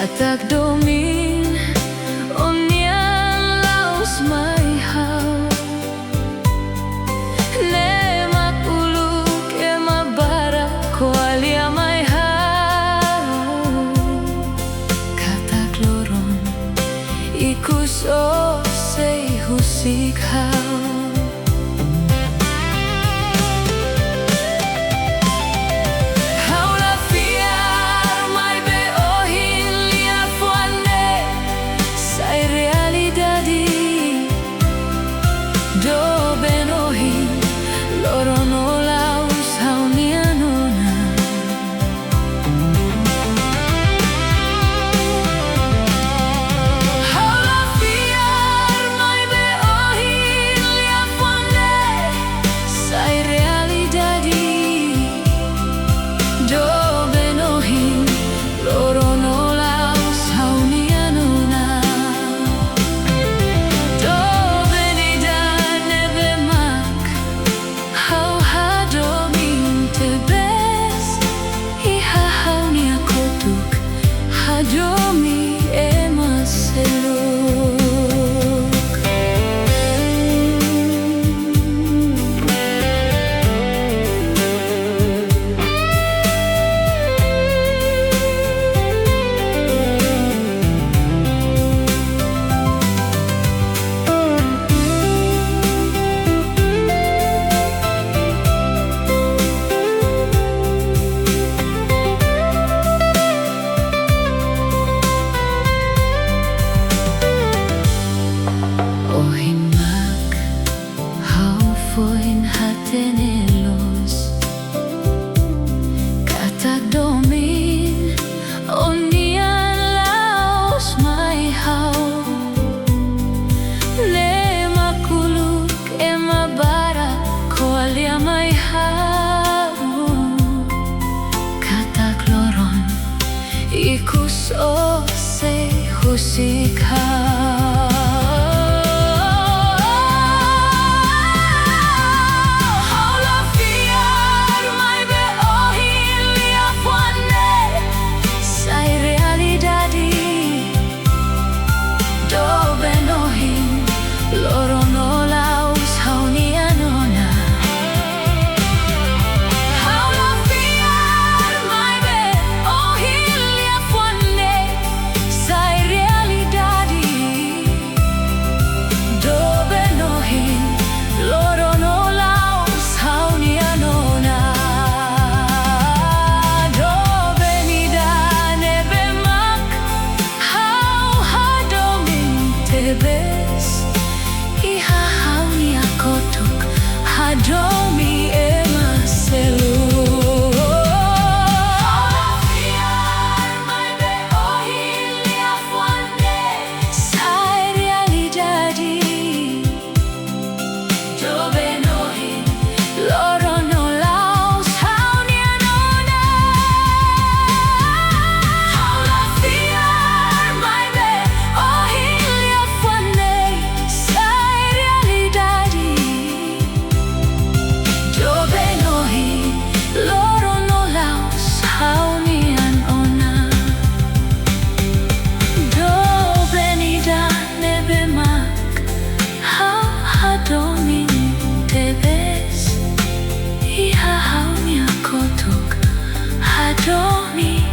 Katagdomin Onyan Laos Mehi Ba O Ne makuluk e mabara Koalia Mehi Ba Katagloron Ikus o sei husik hau Katagdomin Onyan Laos Mehi Ba O Ne makuluk e mabara Koalia Mehi Ba Katagloron Ikus o sei husik hau Hadomi e maselu Sai realidade Dobe nohi Loro no Laos Haunia nona Haula fiar mai be ohilia fane Sai realidade Dobe nohi Loro no Laos Haunian ona Dobe nida nebe mak Hau hadomin tebes Iha haunia kotuk Hadomi